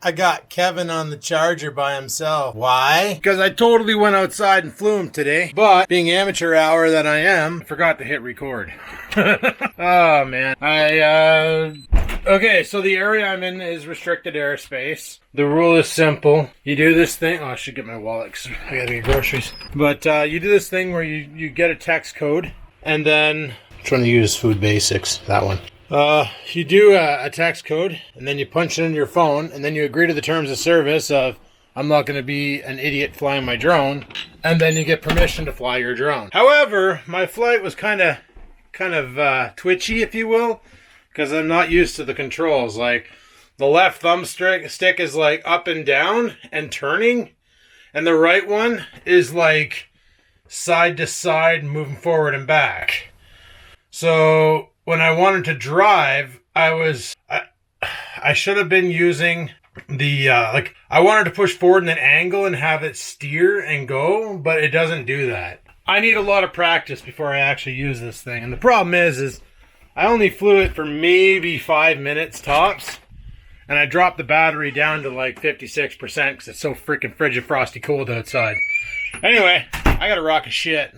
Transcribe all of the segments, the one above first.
I got Kevin on the charger by himself. Why? Because I totally went outside and flew him today. But being amateur hour that I am, I forgot to hit record. Oh man. Okay, so the area I'm in is restricted airspace. The rule is simple. You do this thing. Oh, I should get my wallet because I gotta get groceries. But you do this thing where you get a text code and then I'm trying to use Food Basics, that one. You do a text code, and then you punch it into your phone, and then you agree to the terms of service of, I'm not going to be an idiot flying my drone, and then you get permission to fly your drone. However, my flight was kind of twitchy, if you will, because I'm not used to the controls. Like, the left thumbstick is like up and down and turning, and the right one is like side to side, moving forward and back. So when I wanted to drive, I should have been using the, I wanted to push forward in an angle and have it steer and go, but it doesn't do that. I need a lot of practice before I actually use this thing. And the problem is I only flew it for maybe 5 minutes tops. And I dropped the battery down to like 56% because it's so freaking frigid, frosty cold outside. Anyway, I gotta rock a shit.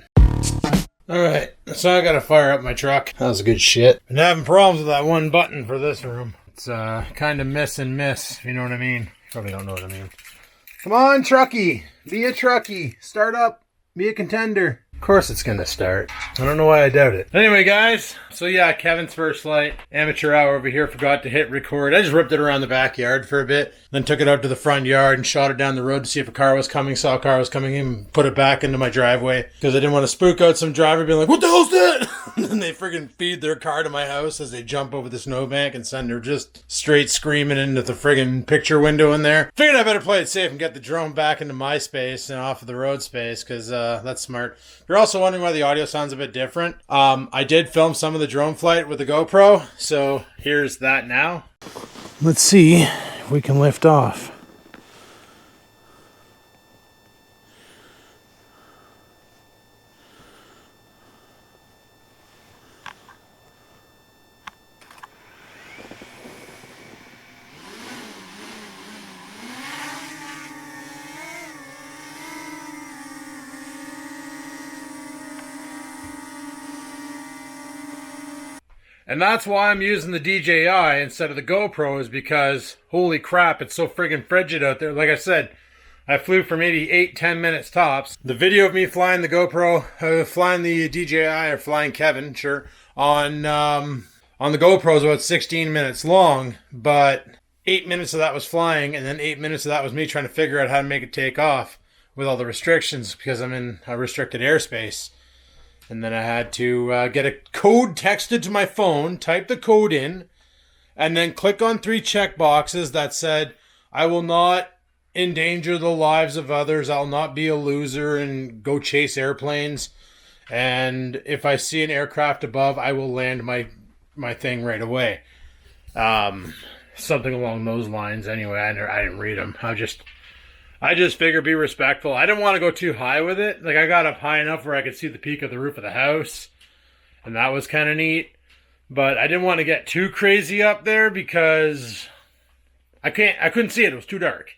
Alright, so I gotta fire up my truck. That was a good shit. Been having problems with that one button for this room. It's kind of miss and miss, if you know what I mean. Probably don't know what I mean. Come on, truckie. Be a truckie. Start up. Be a contender. Of course it's gonna start. I don't know why I doubt it. Anyway, guys. So yeah, Kevin's first flight. Amateur hour over here. Forgot to hit record. I just ripped it around the backyard for a bit. Then took it out to the front yard and shot it down the road to see if a car was coming. Saw a car was coming in. Put it back into my driveway. Because I didn't want to spook out some driver being like, what the hell's that? And then they friggin' feed their car to my house as they jump over the snowbank and send her just straight screaming into the friggin' picture window in there. Figured I better play it safe and get the drone back into my space and off of the road space because that's smart. You're also wondering why the audio sounds a bit different. I did film some of the drone flight with the GoPro, so here's that now. Let's see if we can lift off. And that's why I'm using the DJI instead of the GoPro, is because, holy crap, it's so friggin' frigid out there. Like I said, I flew for maybe 8-10 minutes tops. The video of me flying the GoPro, flying the DJI, or flying Kevin, sure, on the GoPro is about 16 minutes long, but 8 minutes of that was flying, and then 8 minutes of that was me trying to figure out how to make it take off with all the restrictions because I'm in a restricted airspace. And then I had to get a code texted to my phone, type the code in, and then click on 3 check boxes that said, I will not endanger the lives of others. I'll not be a loser and go chase airplanes. And if I see an aircraft above, I will land my thing right away. Something along those lines. Anyway, I didn't read them. I just figured be respectful. I didn't want to go too high with it. Like, I got up high enough where I could see the peak of the roof of the house. And that was kind of neat. But I didn't want to get too crazy up there because I couldn't see it. It was too dark.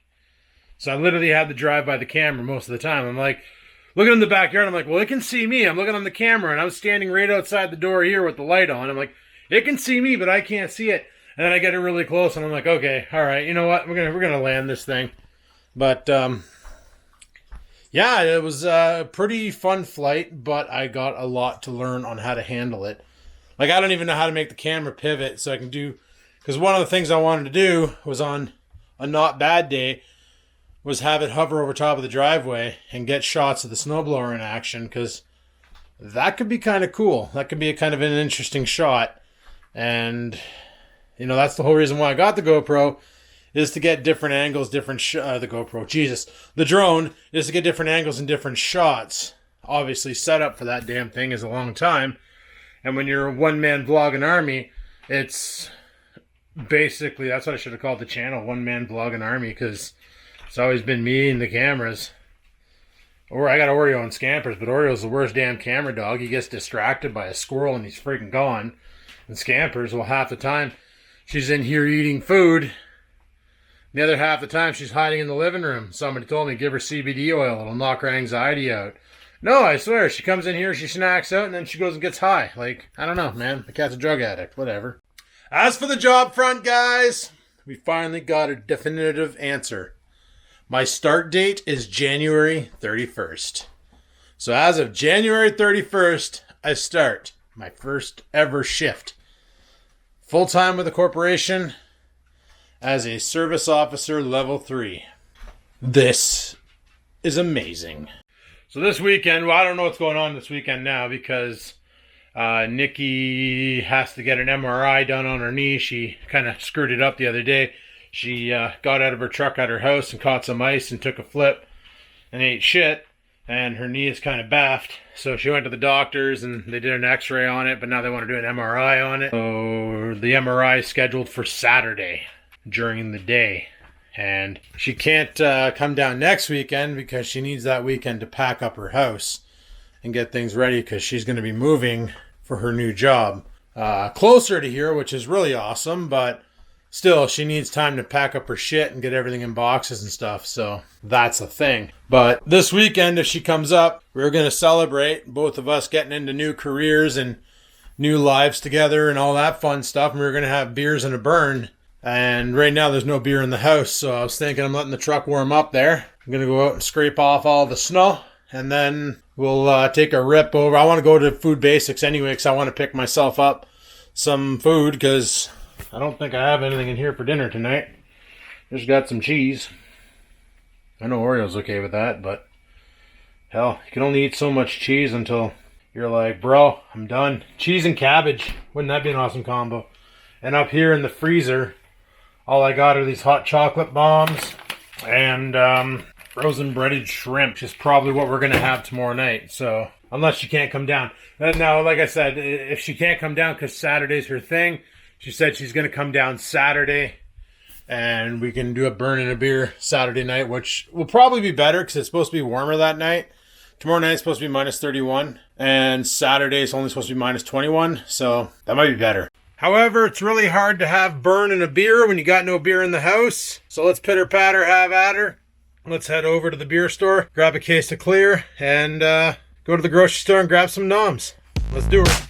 So I literally had to drive by the camera most of the time. I'm like, looking in the backyard, I'm like, well, it can see me. I'm looking on the camera, and I was standing right outside the door here with the light on. I'm like, it can see me, but I can't see it. And then I get it really close, and I'm like, okay, all right, you know what? We're gonna land this thing. But, yeah, it was a pretty fun flight, but I got a lot to learn on how to handle it. Like, I don't even know how to make the camera pivot so I can do... Because one of the things I wanted to do was on a not bad day was have it hover over top of the driveway and get shots of the snowblower in action, because that could be kind of cool. That could be a kind of an interesting shot. And, you know, that's the whole reason why I got the GoPro, is to get different angles, the drone is to get different angles and different shots. Obviously, setup for that damn thing is a long time. And when you're a one-man vlogging army, it's basically, that's what I should have called the channel, One-Man Vlogging Army, because it's always been me and the cameras. Or I got Oreo and Scampers, but Oreo's the worst damn camera dog. He gets distracted by a squirrel and he's freaking gone. And Scampers, well, half the time, she's in here eating food. The other half of the time, she's hiding in the living room. Somebody told me, give her CBD oil. It'll knock her anxiety out. No, I swear. She comes in here, she snacks out, and then she goes and gets high. Like, I don't know, man. The cat's a drug addict. Whatever. As for the job front, guys, we finally got a definitive answer. My start date is January 31st. So as of January 31st, I start my first ever shift. Full-time with the corporation as a service officer level 3. This is amazing. So this weekend, well, I don't know what's going on this weekend now because Nikki has to get an MRI done on her knee. She kind of screwed it up the other day. She got out of her truck at her house and caught some ice and took a flip and ate shit. And her knee is kind of baffed. So she went to the doctors and they did an x-ray on it, but now they want to do an MRI on it. So the MRI is scheduled for Saturday during the day. And she can't come down next weekend because she needs that weekend to pack up her house and get things ready because she's going to be moving for her new job. Closer to here, which is really awesome, but still, she needs time to pack up her shit and get everything in boxes and stuff, so that's a thing. But this weekend, if she comes up, we're going to celebrate both of us getting into new careers and new lives together and all that fun stuff, and we're going to have beers and a burn. And right now, there's no beer in the house, so I was thinking I'm letting the truck warm up there. I'm going to go out and scrape off all the snow, and then we'll take a rip over. I want to go to Food Basics anyway, because I want to pick myself up some food, because I don't think I have anything in here for dinner tonight. Just got some cheese. I know Oreo's okay with that, but hell, you can only eat so much cheese until you're like, bro, I'm done. Cheese and cabbage. Wouldn't that be an awesome combo? And up here in the freezer, all I got are these hot chocolate bombs and frozen breaded shrimp, which is probably what we're going to have tomorrow night. So, unless she can't come down. Now, like I said, if she can't come down because Saturday's her thing, she said she's going to come down Saturday and we can do a burn and a beer Saturday night, which will probably be better because it's supposed to be warmer that night. Tomorrow night is supposed to be minus 31 and Saturday is only supposed to be minus 21, so that might be better. However, it's really hard to have burn and a beer when you got no beer in the house. So let's pitter patter, have at her. Let's head over to the beer store, grab a case of clear, and go to the grocery store and grab some noms. Let's do it.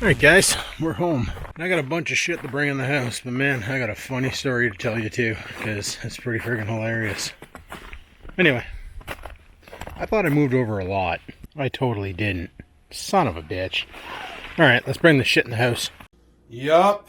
Alright guys, we're home. I got a bunch of shit to bring in the house, but man, I got a funny story to tell you too, because it's pretty friggin' hilarious. Anyway, I thought I moved over a lot. I totally didn't. Son of a bitch. Alright, let's bring the shit in the house. Yup.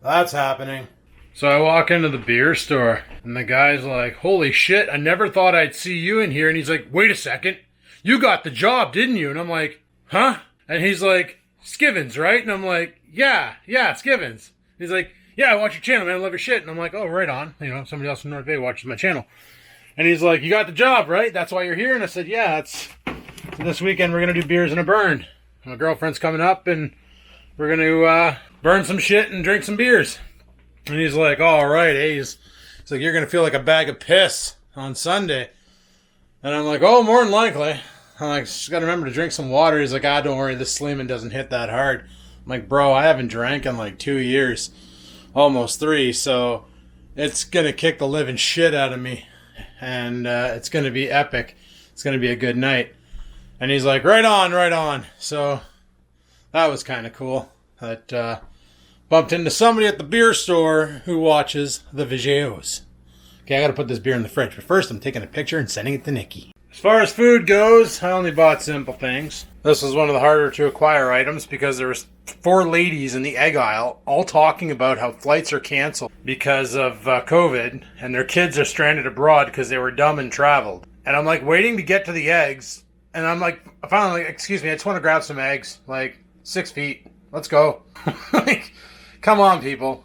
That's happening. So I walk into the beer store, and the guy's like, holy shit, I never thought I'd see you in here. And he's like, wait a second. You got the job, didn't you? And I'm like, huh? And he's like, Skivinz, right? And I'm like, yeah, Skivinz. He's like, yeah, I watch your channel, man. I love your shit. And I'm like, oh, right on. You know, somebody else from North Bay watches my channel. And he's like, you got the job, right? That's why you're here? And I said, yeah, so this weekend we're going to do beers and a burn. My girlfriend's coming up and we're going to burn some shit and drink some beers. And he's like, oh, all right. Hey, he's like, you're going to feel like a bag of piss on Sunday. And I'm like, oh, more than likely. I'm like, just got to remember to drink some water. He's like, don't worry, this Sleeman doesn't hit that hard. I'm like, bro, I haven't drank in like 2 years, almost 3, so it's going to kick the living shit out of me, and it's going to be epic. It's going to be a good night. And he's like, right on. So that was kind of cool. That bumped into somebody at the beer store who watches the videos. Okay, I got to put this beer in the fridge, but first I'm taking a picture and sending it to Nikki. As far as food goes, I only bought simple things. This was one of the harder to acquire items because there was 4 ladies in the egg aisle all talking about how flights are canceled because of COVID, and their kids are stranded abroad because they were dumb and traveled. And I'm like waiting to get to the eggs, and I'm like, finally, excuse me, I just want to grab some eggs. Like, 6 feet. Let's go. Like, come on, people.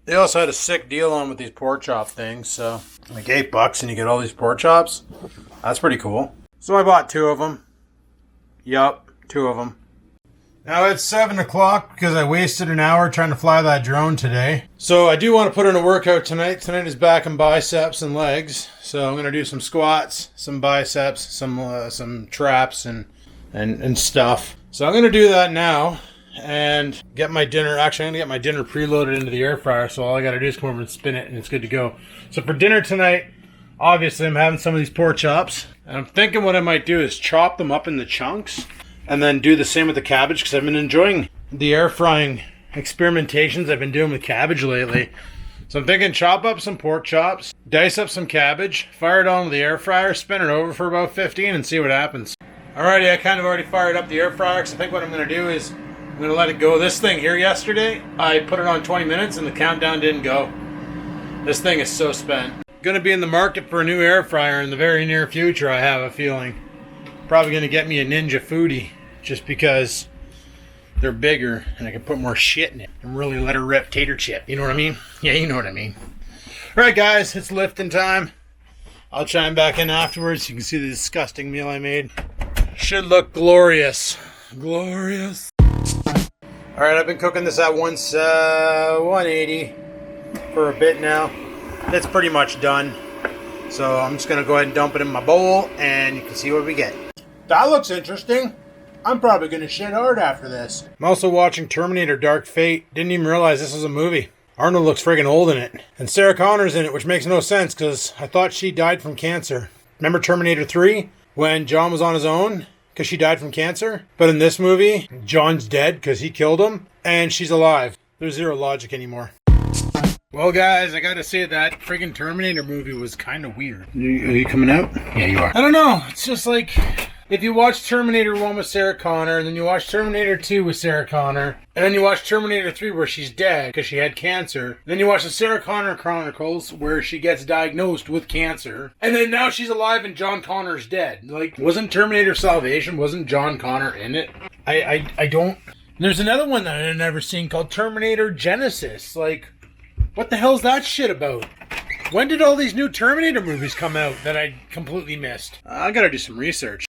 They also had a sick deal on with these pork chop things, so like $8 and you get all these pork chops. That's pretty cool. So I bought 2 of them. Yup, 2 of them. Now it's 7 o'clock because I wasted an hour trying to fly that drone today. So I do want to put in a workout tonight. Tonight is back and biceps and legs. So I'm going to do some squats, some biceps, some traps and stuff. So I'm going to do that now and get my dinner. Actually, I'm going to get my dinner preloaded into the air fryer. So all I got to do is come over and spin it and it's good to go. So for dinner tonight, obviously I'm having some of these pork chops. And I'm thinking what I might do is chop them up into chunks and then do the same with the cabbage because I've been enjoying the air frying experimentations I've been doing with cabbage lately. So I'm thinking chop up some pork chops, dice up some cabbage, fire it onto the air fryer, spin it over for about 15 and see what happens. Alrighty, I kind of already fired up the air fryer because I think what I'm going to do is I'm going to let it go. This thing here yesterday, I put it on 20 minutes and the countdown didn't go. This thing is so spent. Going to be in the market for a new air fryer in the very near future, I have a feeling. Probably going to get me a Ninja Foodie just because they're bigger and I can put more shit in it and really let her rip tater chip. You know what I mean? Yeah, you know what I mean. Alright guys, it's lifting time. I'll chime back in afterwards. You can see the disgusting meal I made. Should look glorious. Glorious. Alright, I've been cooking this at 180 for a bit now. It's pretty much done. So I'm just going to go ahead and dump it in my bowl and you can see what we get. That looks interesting. I'm probably going to shit hard after this. I'm also watching Terminator Dark Fate. Didn't even realize this was a movie. Arnold looks friggin' old in it. And Sarah Connor's in it, which makes no sense because I thought she died from cancer. Remember Terminator 3? When John was on his own because she died from cancer? But in this movie, John's dead because he killed him and she's alive. There's zero logic anymore. Well, guys, I gotta say that friggin' Terminator movie was kind of weird. Are you coming out? Yeah, you are. I don't know. It's just like, if you watch Terminator 1 with Sarah Connor, and then you watch Terminator 2 with Sarah Connor, and then you watch Terminator 3 where she's dead because she had cancer, then you watch the Sarah Connor Chronicles where she gets diagnosed with cancer, and then now she's alive and John Connor's dead. Like, wasn't Terminator Salvation, wasn't John Connor in it? I don't... There's another one that I've never seen called Terminator Genesis. Like... What the hell's that shit about? When did all these new Terminator movies come out that I completely missed? I gotta do some research.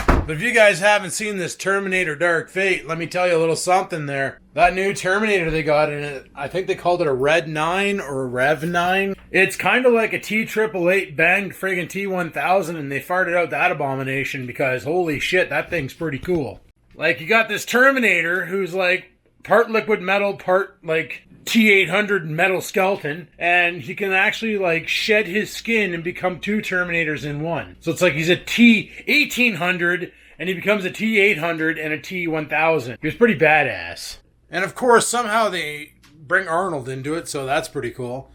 But if you guys haven't seen this Terminator Dark Fate, let me tell you a little something there. That new Terminator they got in it, I think they called it a Red 9 or a Rev 9. It's kind of like a T-888 banged friggin' T-1000 and they farted out that abomination because holy shit, that thing's pretty cool. Like, you got this Terminator who's like part liquid metal, part like T-800 metal skeleton, and he can actually like shed his skin and become 2 Terminators in one. So it's like he's a T-1800 and he becomes a T-800 and a T-1000. He was pretty badass. And of course, somehow they bring Arnold into it, so that's pretty cool.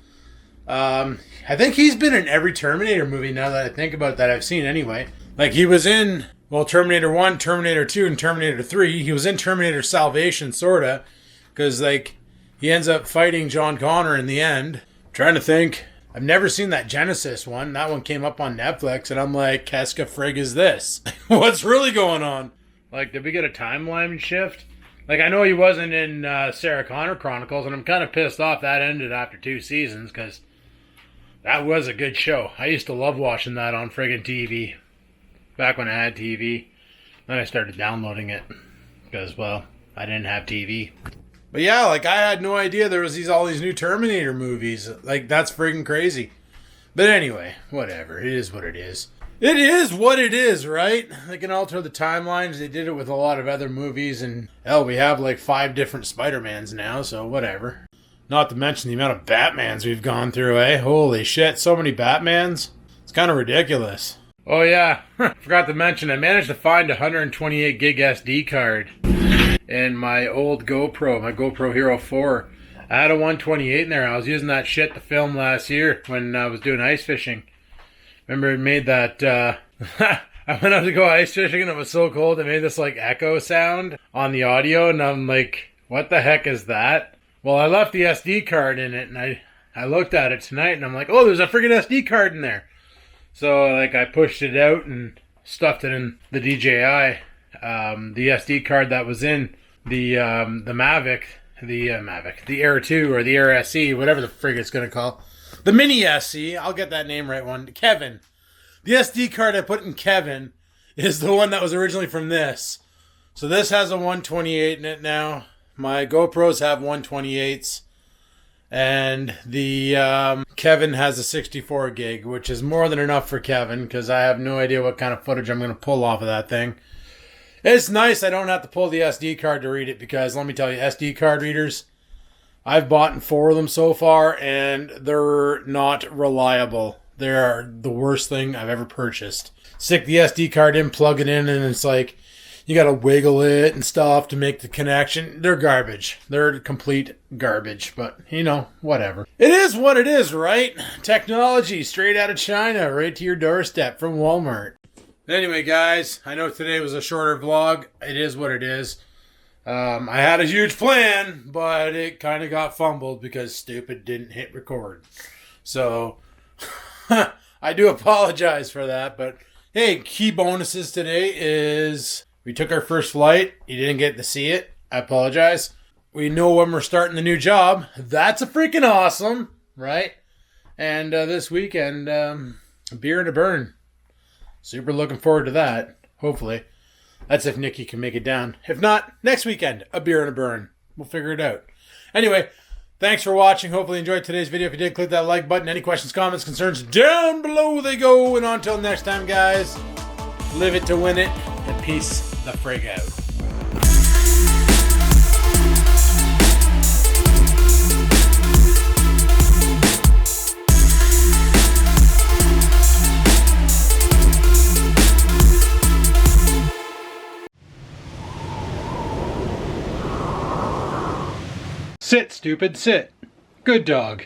I think he's been in every Terminator movie now that I think about it, that I've seen anyway. Like he was in, well, Terminator 1, Terminator 2, and Terminator 3. He was in Terminator Salvation, sorta, because like he ends up fighting John Connor in the end. I'm trying to think. I've never seen that Genesis one. That one came up on Netflix, and I'm like, Keska frig is this? What's really going on? Like, did we get a timeline shift? Like, I know he wasn't in Sarah Connor Chronicles, and I'm kind of pissed off that ended after 2 seasons, because that was a good show. I used to love watching that on friggin' TV. Back when I had TV. Then I started downloading it, because, well, I didn't have TV. But yeah, like, I had no idea there was all these new Terminator movies. Like, that's friggin' crazy. But anyway, whatever. It is what it is. It is what it is, right? They can alter the timelines. They did it with a lot of other movies. And, hell, we have like 5 different Spider-Mans now, so whatever. Not to mention the amount of Batmans we've gone through, eh? Holy shit, so many Batmans. It's kind of ridiculous. Oh yeah, forgot to mention, I managed to find a 128 gig SD card in my old GoPro, my GoPro Hero 4. I had a 128 in there. I was using that shit to film last year when I was doing ice fishing. Remember it made that, I went out to go ice fishing and it was so cold it made this like echo sound on the audio, and I'm like, what the heck is that? Well, I left the SD card in it, and I looked at it tonight and I'm like, oh, there's a freaking SD card in there. So like I pushed it out and stuffed it in the DJI. The SD card that was in the Mavic, the Air 2 or the Air SE, whatever the frig it's gonna call. The Mini SE, I'll get that name right one. Kevin. The SD card I put in Kevin is the one that was originally from this. So this has a 128 in it now. My GoPros have 128s. And the Kevin has a 64 gig, which is more than enough for Kevin, because I have no idea what kind of footage I'm going to pull off of that thing. It's nice I don't have to pull the SD card to read it, because let me tell you, SD card readers, I've bought 4 of them so far, and they're not reliable. They're the worst thing I've ever purchased. Stick the SD card in, plug it in, and it's like, you gotta wiggle it and stuff to make the connection. They're garbage. They're complete garbage, but, you know, whatever. It is what it is, right? Technology straight out of China, right to your doorstep from Walmart. Anyway, guys, I know today was a shorter vlog. It is what it is. I had a huge plan, but it kind of got fumbled because stupid didn't hit record. So, I do apologize for that, but hey, key bonuses today is we took our first flight. You didn't get to see it. I apologize. We know when we're starting the new job. That's a freaking awesome, right? And this weekend, a beer and a burn. Super looking forward to that, hopefully. That's if Nikki can make it down. If not, next weekend, a beer and a burn. We'll figure it out. Anyway, thanks for watching. Hopefully you enjoyed today's video. If you did, click that like button. Any questions, comments, concerns, down below they go. And until next time, guys, live it to win it, and peace the frig out. Sit, stupid, sit. Good dog.